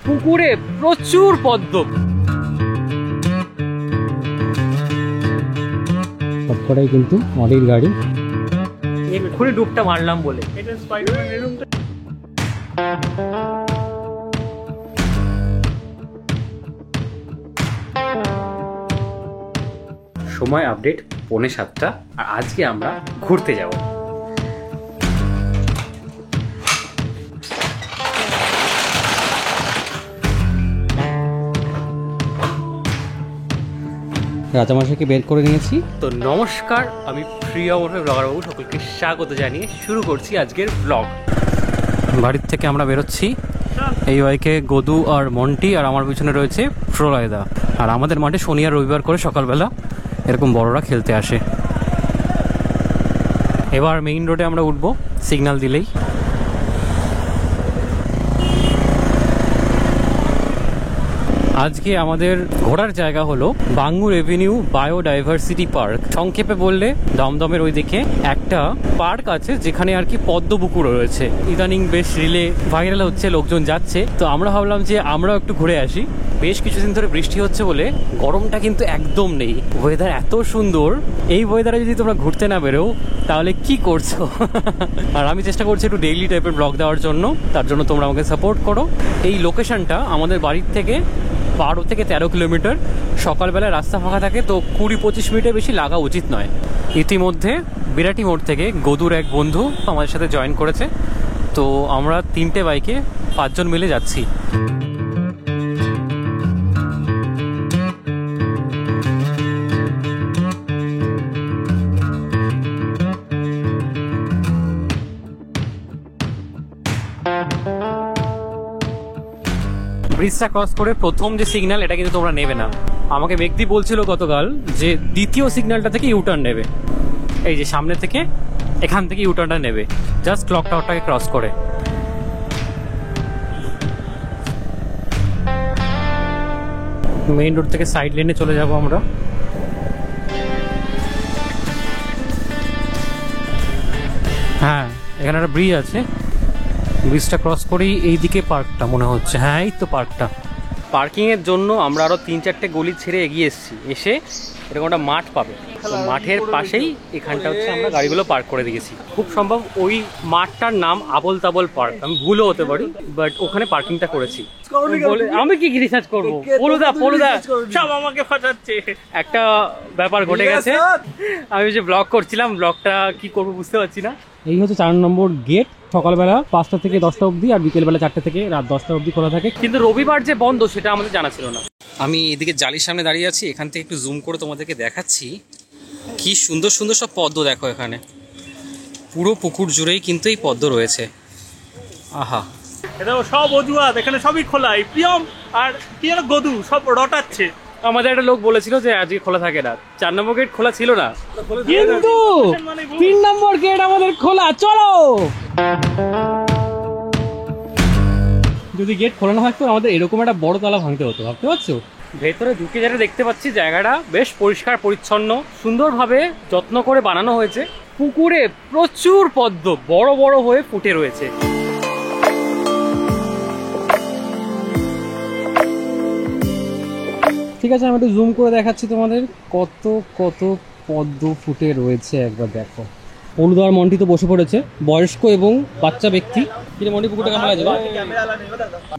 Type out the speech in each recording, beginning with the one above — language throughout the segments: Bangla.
পুকুরে প্রচুর পদ্ম। সবকটাই কিন্তু অডির গাড়ি। এক্ষুনি ডুবটা মারলাম বলে। সময় আপডেট 6:45 আর আজকে আমরা ঘুরতে যাব। রাজামশাইকে বের করে নিয়েছি। তো নমস্কার, আমি প্রিয় ব্লগার বাবু, সকলকে স্বাগত জানিয়ে শুরু করছি আজকের ব্লগ। বাড়ির থেকে আমরা বেরোচ্ছি। এই বাইকে গদু আর মন্টি, আর আমার পিছনে রয়েছে প্রলয়দা। আর আমাদের মাঠে শনি আর রবিবার করে সকালবেলা এরকম বড়রা খেলতে আসে। এবার মেইন রোডে আমরা উঠবো সিগন্যাল দিলেই। আজকে আমাদের ঘোরার জায়গা হলো বাঙ্গুর এভিনিউ বায়োডাইভার্সিটি পার্ক। সংক্ষেপে বললে দমদমের ওই দিকে একটা পার্ক আছে যেখানে আর কি পদ্ম পুকুর রয়েছে। ইদানিং বেশ রিলে ভাইরাল হচ্ছে, লোকজন যাচ্ছে। তো আমরা ভাবলাম যে আমরাও একটু ঘুরে আসি। বেশ কিছুদিন ধরে বৃষ্টি হচ্ছে বলে গরমটা কিন্তু একদম নেই, ওয়েদার এত সুন্দর। এই ওয়েদারে যদি তোমরা ঘুরতে না বেরো তাহলে কি করছো? আর আমি চেষ্টা করছি একটু ডেইলি টাইপের ব্লগ দেওয়ার জন্য, তার জন্য তোমরা আমাকে সাপোর্ট করো। এই লোকেশনটা আমাদের বাড়ির থেকে 12 থেকে 13 কিলোমিটার। সকালবেলায় রাস্তা ফাঁকা থাকে, তো 20-25 মিনিটের বেশি লাগা উচিত নয়। ইতিমধ্যে বিরাটি মোড় থেকে গদুর এক বন্ধু আমাদের সাথে জয়েন করেছে। তো আমরা 3টে বাইকে 5 জন মিলে যাচ্ছি। ব্রিজটা ক্রস করে প্রথম যে সিগন্যাল, এটা কিন্তু তোমরা নেবে না। আমাকে ব্যক্তি বলছিল গতকাল যে দ্বিতীয় সিগন্যালটা থেকে ইউটার্ন নেবে। এই যে সামনে থেকে, এখান থেকে ইউটার্নটা নেবে, জাস্ট ক্লক টাওয়ারটাকে ক্রস করে। মেইন রোড থেকে সাইড লেনে চলে যাব আমরা। হ্যাঁ, এখানে একটা ব্রিজ আছে। ব্রিজটা ক্রস করেই এইদিকে পার্কটা মনে হচ্ছে। হ্যাঁ, এই তো পার্কটা। পার্কিংয়ের জন্য আমরা আরও 3-4টে গলি ছেড়ে এগিয়ে এসে এরকম একটা মাঠ পাবে। তো মাঠের পাশেই এখানটা হচ্ছে আমরা গাড়িগুলো পার্ক করে দিয়েছি। খুব সম্ভব ওই মাঠটার নাম আবল তাবল পার্ক, আমি ভুলও হতে পারি, বাট ওখানে পার্কিংটা করেছি। আমি কি রিসার্চ করবো? পলুদা সব আমাকে ফাটাচ্ছে। একটা ব্যাপার ঘটে গেছে, আমি যে ব্লগ করছিলাম, ব্লগটা কি করবো বুঝতে পারছি না। এই হচ্ছে 4 নম্বর গেট। সকালবেলা 5টা থেকে 10টা অবধি, আর বিকেলবেলা 4টে থেকে রাত 10টা অবধি খোলা থাকে। কিন্তু রবিবার যে বন্ধ সেটা আমাদের জানা ছিল না। আমি এদিকে জালির সামনে দাঁড়িয়ে আছি, এখান থেকে একটু জুম করে তোমাদেরকে দেখাচ্ছি কি সুন্দর সুন্দর সব পদ্ম। দেখো এখানে পুরো পুকুর জুড়েই কিন্তু এই পদ্ম রয়েছে। আহা, এটা সব অজুহাত, এখানে সবই খোলা। এই প্রিয়ম আর কি আর গদু সব রটাচ্ছে। আমাদের একটা লোক বলেছিল যে আজকে খোলা থাকে না। 4 নম্বর গেট খোলা ছিল না, কিন্তু 3 নম্বর গেট আমাদের খোলা। চলো, যদি গেট খোলা না থাকতো আমাদের এরকম একটা বড় তালা ভাঙতে হতো, ভাবতে পারছো? ভেতরে ঢুকে যেটা দেখতে পাচ্ছি, জায়গাটা বেশ পরিষ্কার পরিচ্ছন্ন, সুন্দরভাবে যত্ন করে বানানো হয়েছে। পুকুরে প্রচুর পদ্ম বড় বড় হয়ে ফুটে রয়েছে। ঠিক আছে, আমি একটু জুম করে দেখাচ্ছি তোমাদের কত কত পদ্ম ফুটে রয়েছে। একবার দেখো। পলুদা আর মন্টি তো বসে পড়েছে, বয়স্ক এবং বাচ্চা ব্যক্তি। কিন্তু মন্টি পুকুরটা কেমন লাগছে?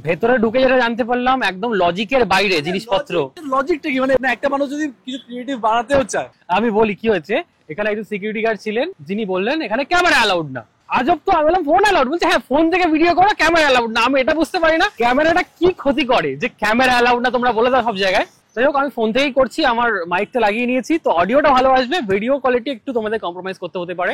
ভেতরে ঢুকে যেটা জানতে পারলাম, একদম লজিকের বাইরে জিনিসপত্র। লজিকটা কি, মানে একটা মানুষ যদি কিছু ক্রিয়েটিভ বানাতেও চায়। আমি বলি কি হয়েছে, এখানে একজন সিকিউরিটি গার্ড ছিলেন, যিনি বললেন এখানে ক্যামেরা অ্যালাউড না। আজব তো। আমি বললাম ফোন অ্যালাউড, বলছে হ্যাঁ ফোন থেকে ভিডিও করো, ক্যামেরা অ্যালাউড না। আমি এটা বুঝতে পারি না ক্যামেরাটা কি ক্ষতি করে যে ক্যামেরা অ্যালাউড না তোমরা বলে দাও সব জায়গায়। যাই হোক, আমি ফোন থেকেই করছি, আমার মাইকটা লাগিয়ে নিয়েছি, তো অডিওটা ভালো আসবে, ভিডিও কোয়ালিটি একটু তোমাদের কম্প্রোমাইজ করতে হতে পারে।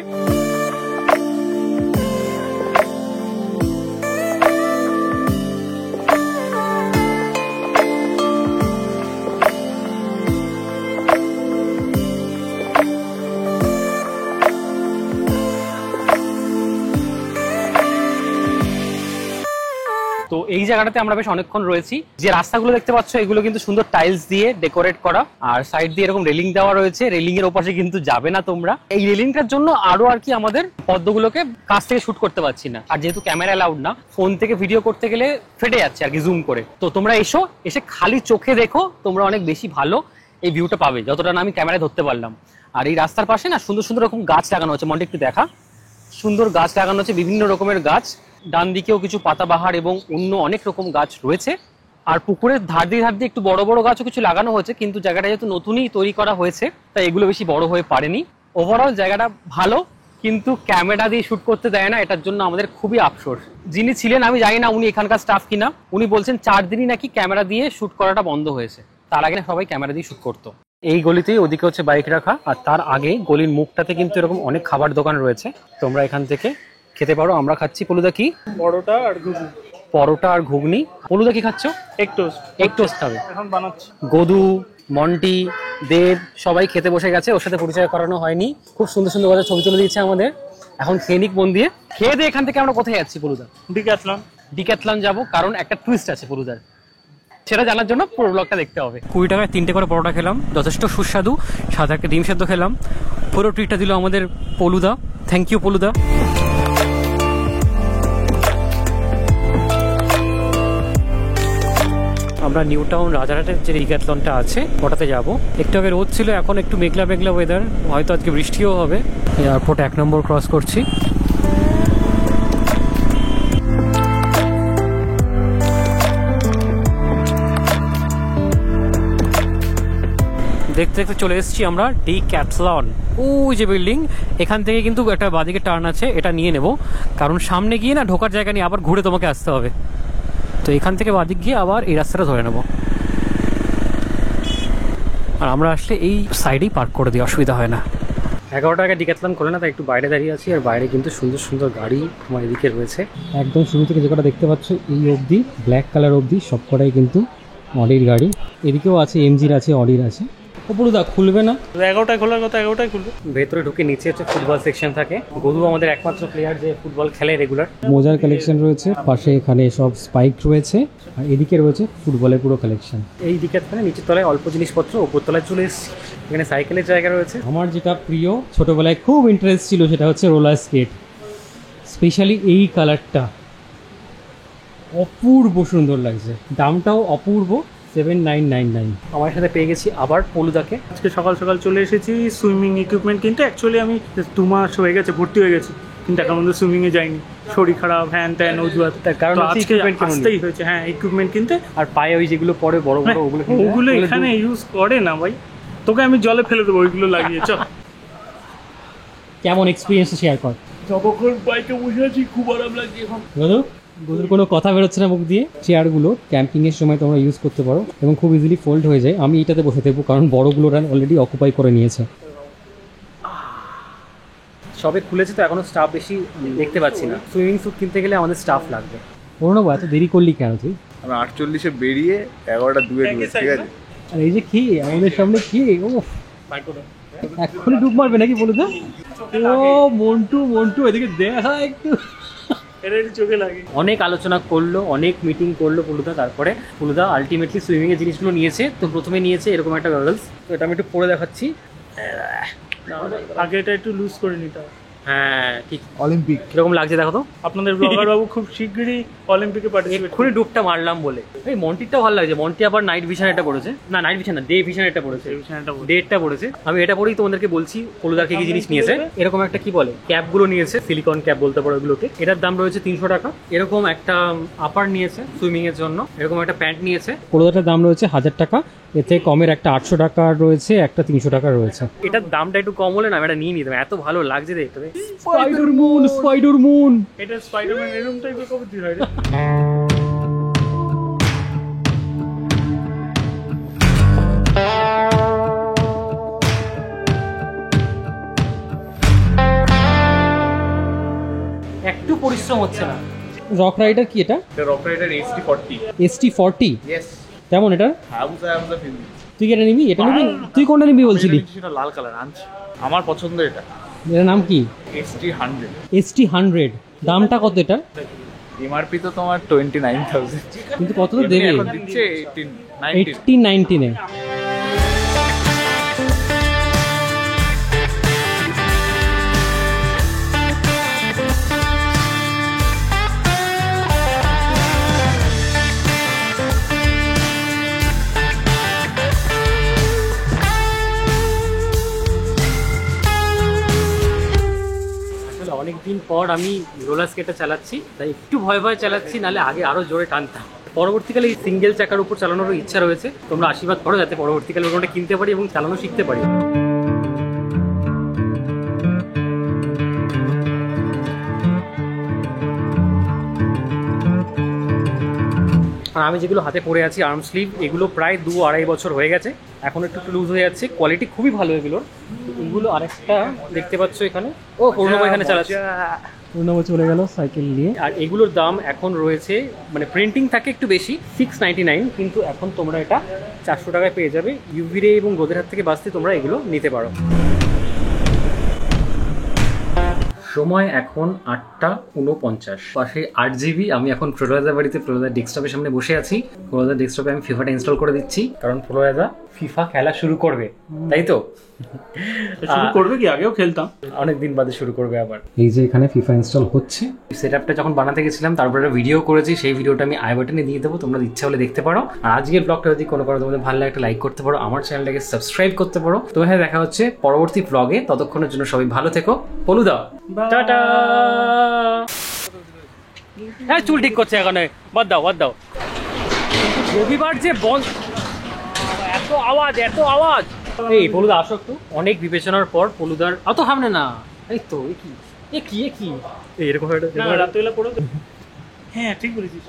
তো এই জায়গাটাতে আমরা বেশ অনেকক্ষণ রয়েছি। যে রাস্তাগুলো দেখতে পাচ্ছ এগুলো কিন্তু সুন্দর টাইলস দিয়ে ডেকোরেট করা, আর সাইড দিয়ে এরকম রেলিং দেওয়া রয়েছে। রেলিং এর ওপাশে কিন্তু যাবে না তোমরা, এই রেলিংটার জন্য আরো আর কি আমাদের পদ্মগুলোকে কাছ থেকে শুট করতে পারছি না। আর যেহেতু ক্যামেরা অ্যালাউড না, ফোন থেকে ভিডিও করতে গেলে ফেটে যাচ্ছে আর কি জুম করে। তো তোমরা এসে খালি চোখে দেখো, তোমরা অনেক বেশি ভালো এই ভিউটা পাবে যতটা না আমি ক্যামেরায় ধরতে পারলাম। আর এই রাস্তার পাশে না সুন্দর সুন্দর রকম গাছ লাগানো হচ্ছে, মনটা একটু দেখা, সুন্দর গাছ লাগানো হচ্ছে, বিভিন্ন রকমের গাছ। ডান দিকেও কিছু পাতাবাহার এবং অন্য অনেক রকম গাছ রয়েছে। আর পুকুরের ধার দিয়ে একটু বড় বড় গাছও কিছু লাগানো হয়েছে, কিন্তু জায়গাটা যেহেতু নতুনই তৈরি করা হয়েছে তাই এগুলো বেশি বড় হয়ে পারেনি। ওভারঅল জায়গাটা ভালো, কিন্তু ক্যামেরা দিয়ে শুট করতে দেয় না, এটার জন্য আমাদের খুবই আফসোস। যিনি ছিলেন আমি জানি না উনি এখানকার স্টাফ কিনা, উনি বলছেন 4 দিনই নাকি ক্যামেরা দিয়ে শুট করাটা বন্ধ হয়েছে, তার আগে সবাই ক্যামেরা দিয়ে শুট করতো। এই গলিতেই ওদিকে হচ্ছে বাইক রাখা, আর তার আগে গলির মুখটাতে কিন্তু এরকম অনেক খাবার দোকান রয়েছে, তোমরা এখান থেকে খেতে পারো। আমরা খাচ্ছি পলুদা কি পরোটা আর ঘুগনি। পরোটা আর ঘুগনি। পলুদা কি খাচ্ছ? এক টোস্ট খাবে। এখন বানাচ্ছি। গদু, মন্টি, দেব সবাই খেতে বসে গেছে, ওর সাথে পরিচয় করানো হয়নি। খুব সুন্দর সুন্দর কথা ছবি তুলে দিয়েছে আমাদের। এখন খেয়ে নিক মন দিয়ে। খেয়ে দিয়ে এখান থেকে আমরা কোথায় যাচ্ছি পলুদা? ডিক্যাথলন যাবো, কারণ একটা টুইস্ট আছে পলুদার, সেটা জানার জন্য পুরো ব্লগটা দেখতে হবে। 20 টাকায় 3টে করে পরোটা খেলাম, যথেষ্ট সুস্বাদু। সাথে একটা ডিম সেদ্ধ খেলাম। পুরো ট্রিটটা দিল আমাদের পলুদা। Thank you পলুদা। আমরা নিউ টাউন রাজারহাটের যে ডিক্যাথলনটা আছে ওটাতে যাব। একটু আগে রোদ ছিল, এখন একটু মেঘলা মেঘলা ওয়েদার, হয়তো আজকে বৃষ্টিও হবে। এয়ারপোর্ট 1 নম্বর ক্রস করছি। দেখতে দেখতে চলে এসেছি আমরা ডিক্যাথলন। ওই যে বিল্ডিং, এখান থেকে কিন্তু একটা বাঁদিকে টার্ন আছে, এটা নিয়ে নেব, কারণ সামনে গিয়ে না ঢোকার জায়গা নিয়ে আবার ঘুরে তোমাকে আসতে হবে। তো এখান থেকে বাঁদিক গিয়ে আবার এই রাস্তাটা ধরে নেব। আর আমরা আসলে এই সাইডেই পার্ক করে দিই, অসুবিধা হয় না। 11 টাকায় ডিক্যাথলন করে না, তাই একটু বাইরে দাঁড়িয়ে আছি। আর বাইরে কিন্তু সুন্দর সুন্দর গাড়ি আমার এদিকে রয়েছে। একদম শুরু থেকে যে কটা দেখতে পাচ্ছ এই অবধি, ব্ল্যাক কালার অবধি সব কটাই কিন্তু অডির গাড়ি। এদিকেও আছে, এমজির আছে, অডির আছে। পুরোদা খুলবে না, 11টায় খোলার কথা, 11টায় খুলবে। ভেতরে ঢুকে নিচে হচ্ছে ফুটবল সেকশন থাকে। গরু আমাদের একমাত্র প্লেয়ার যে ফুটবল খেলে রেগুলার। মোজার কালেকশন রয়েছে পাশে, এখানে সব স্পাইক রয়েছে, আর এদিকে রয়েছে ফুটবলের পুরো কালেকশন। এই দিকে নিচের তলায় অল্প জিনিসপত্র, ওপর তলায় চলে এসেছি। এখানে সাইকেলের জায়গা রয়েছে। আমার যেটা প্রিয়, ছোটবেলায় খুব ইন্টারেস্ট ছিল, সেটা হচ্ছে রোলার স্কেট। স্পেশালি এই কালারটা অপূর্ব সুন্দর লাগছে, দামটাও অপূর্ব, 7999। আমার সাথে পেয়ে গেছি আবার পলুদাকে। আজকে সকাল সকাল চলে এসেছি সুইমিং ইকুইপমেন্ট কিনতে। অ্যাকচুয়ালি আমি 2 মাস হয়ে গেছে ভর্তি হয়ে গেছি, কিন্তু এখন পর্যন্ত সুইমিংয়ে যাইনি, শরীর খারাপ, হ্যান ত্যান অজুহাত। তার কারণ আজকে আসতেই হয়েছে। হ্যাঁ, ইকুইপমেন্ট কিনতে। আর পায়ে ওই যেগুলো পরে বড় বড়, ওগুলো এখানে ইউজ করে না ভাই, তোকে আমি জলে ফেলে দেবো ওইগুলো লাগিয়ে। চল, কেমন এক্সপিরিয়েন্স শেয়ার কর। যতক্ষণ বাইকে বসে আছি খুব আরাম লাগছে এখন। গদুর কোনো কথা বেরোচ্ছে না মুখ দিয়ে। চেয়ারগুলো ক্যাম্পিংয়ের সময় তোমরা ইউজ করতে পারো এবং খুব ইজিলি ফোল্ড হয়ে যায়। আমি এটাতে বসে থাকবো, কারণ বড়গুলো অলরেডি অকুপাই করে নিয়েছে। সবে খুলেছে তো এখনো স্টাফ বেশি দেখতে পাচ্ছি না। সুইমিং স্যুট কিনতে গেলে আমাদের স্টাফ লাগবে। অরুণব, এত দেরি করলি কেন তুই? আমি 48-এ বেরিয়ে 11টা 2-এ ঢুকেছি, ঠিক আছে? আর এই যে কি আমাদের সামনে কি, ও এক্ষুনি ডুব মারবে নাকি বলে তো? ও মন্টু এদিকে দেখা একটু। চোখে লাগে। অনেক আলোচনা করলো, অনেক মিটিং করলো পুলুদা, তারপরে পুলুদা আলটিমেটলি সুইমিং এর জিনিসগুলো নিয়েছে। তো প্রথমে নিয়েছে এরকম একটা গগলস, তো এটা আমি একটু পরে দেখাচ্ছি। আগে এটা একটু লুজ করে নিতে হবে। হ্যাঁ ঠিক। অলিম্পিক কিরকম লাগছে দেখো তো। আপনাদের ব্লগার বাবু খুব শীঘ্রই অলিম্পিকে পার্টিসিপেট। এক্ষুনি ডুবটা মারলাম বলে। এই মন্টিরটাও ভালো লাগছে। মন্টি আবার নাইট ভিশন এটা পড়েছে, না নাইট ভিশন না, ডে ভিশন এটা পড়েছে, ডেটটা পড়েছে। আমি এটা পরেই তোমাদেরকে বলছি পলুদার কি জিনিস নিয়েছে। এরকম একটা কি বলে ক্যাপগুলো নিয়েছে, সিলিকন ক্যাপ বলতে পারো এগুলোকে। এটার দাম রয়েছে 300 টাকা। এরকম একটা আপার নিয়েছে সুইমিং এর জন্য, এরকম একটা প্যান্ট নিয়েছে। পলুদাটার দাম রয়েছে 1000 টাকা। এতে কমের একটা 800 টাকা রয়েছে, একটা 300 টাকা রয়েছে। এটার দামটা একটু কম হলে না এটা নিয়ে নিতাম, এত ভালো লাগছে দেখতে। স্পাইডার মুন এটা স্পাইডারম্যান এরকম টাইপের কবি হয় রে। একটু পরিশ্রম হচ্ছে না। রক রাইডার কি এটা? Rock rider ST40। ST40 yes. কেমন এটা? হাবুজা ফিল্ম। তুই কি এটা নিবি? এটা নিবি? তুই কোনটা নিবি বলছিলি? সেটা লাল কালার আনছি, আমার পছন্দ এটা। এর নাম কি? ST100। ST100 দামটা কত এটা? এমআরপি তো তোমার 29,000, কিন্তু কত তো দেবে? এখন দিচ্ছে 18, 19। 18-19 অনেকদিন পর আমি রোলার স্কেটটা চালাচ্ছি, তাই একটু ভয় ভয় চালাচ্ছি, নাহলে আগে আরো জোরে টানতাম। পরবর্তীকালে এই সিঙ্গেল চাকার উপর চালানোর ইচ্ছা রয়েছে, তোমরা আশীর্বাদ করো যাতে পরবর্তীকালে ওটা কিনতে পারি এবং চালানো শিখতে পারি। আর আমি যেগুলো হাতে পরে আছি আর্ম স্লিভ, এগুলো প্রায় 2-2.5 বছর হয়ে গেছে, এখন একটু একটু লুজ হয়ে যাচ্ছে, কোয়ালিটি খুবই ভালো এগুলোর। এগুলো আরেকটা দেখতে পাচ্ছ এখানে, ও পূর্ণব এখানে চালাচ্ছে, পূর্ণব চলে গেল সাইকেল নিয়ে। আর এগুলোর দাম এখন রয়েছে, মানে প্রিন্টিং থাকে একটু বেশি 699, কিন্তু এখন তোমরা এটা 400 টাকায় পেয়ে যাবে। ইউভি রে এবং রোদের হাত থেকে বাঁচতে তোমরা এগুলো নিতে পারো। সময় এখন 8:49, পাশে 8GB। আমি এখন প্রলয়দার বাড়িতে প্রলয়দার ডেস্কটপের সামনে বসে আছি। প্রলয়দার ডেস্কটপে আমি ফিফাটা ইনস্টল করে দিচ্ছি, কারণ প্রলয়দা ফিফা খেলা শুরু করবে, তাই তো? শুরু করবে কি? আগেও খেলতাম, অনেকদিন বাদে শুরু করবে আবার। এই যে এখানে ফিফা ইনস্টল হচ্ছে। সেটআপটা যখন বানাতে গেছিলাম তারপরে একটা ভিডিও করেছি, সেই ভিডিওটা আমি আই বাটনে দিয়ে দেবো, তোমরা ইচ্ছা হলে দেখতে পারো। আর আজকের ব্লগটা যদি কোনো তোমাদের ভালো লাগে একটা লাইক করতে পারো, আমার চ্যানেলটাকে সাবস্ক্রাইব করতে পারো। তো হ্যাঁ, দেখা হচ্ছে পরবর্তী ব্লগে, ততক্ষণের জন্য সবাই ভালো থেকো। পলুদা টাটা। হ্যাঁ, চুল ঠিক করছে এখানে, বাদ দাও বাদ দাও। রবিবার যে বন্ধ, এত আওয়াজ এত আওয়াজ। এই পলুদা আসো একটু। অনেক বিবেচনার পর পলুদার অত সামনে না, এই তো এ কি এরকম রাত্রিবেলা পড়ো। হ্যাঁ ঠিক বলেছিস।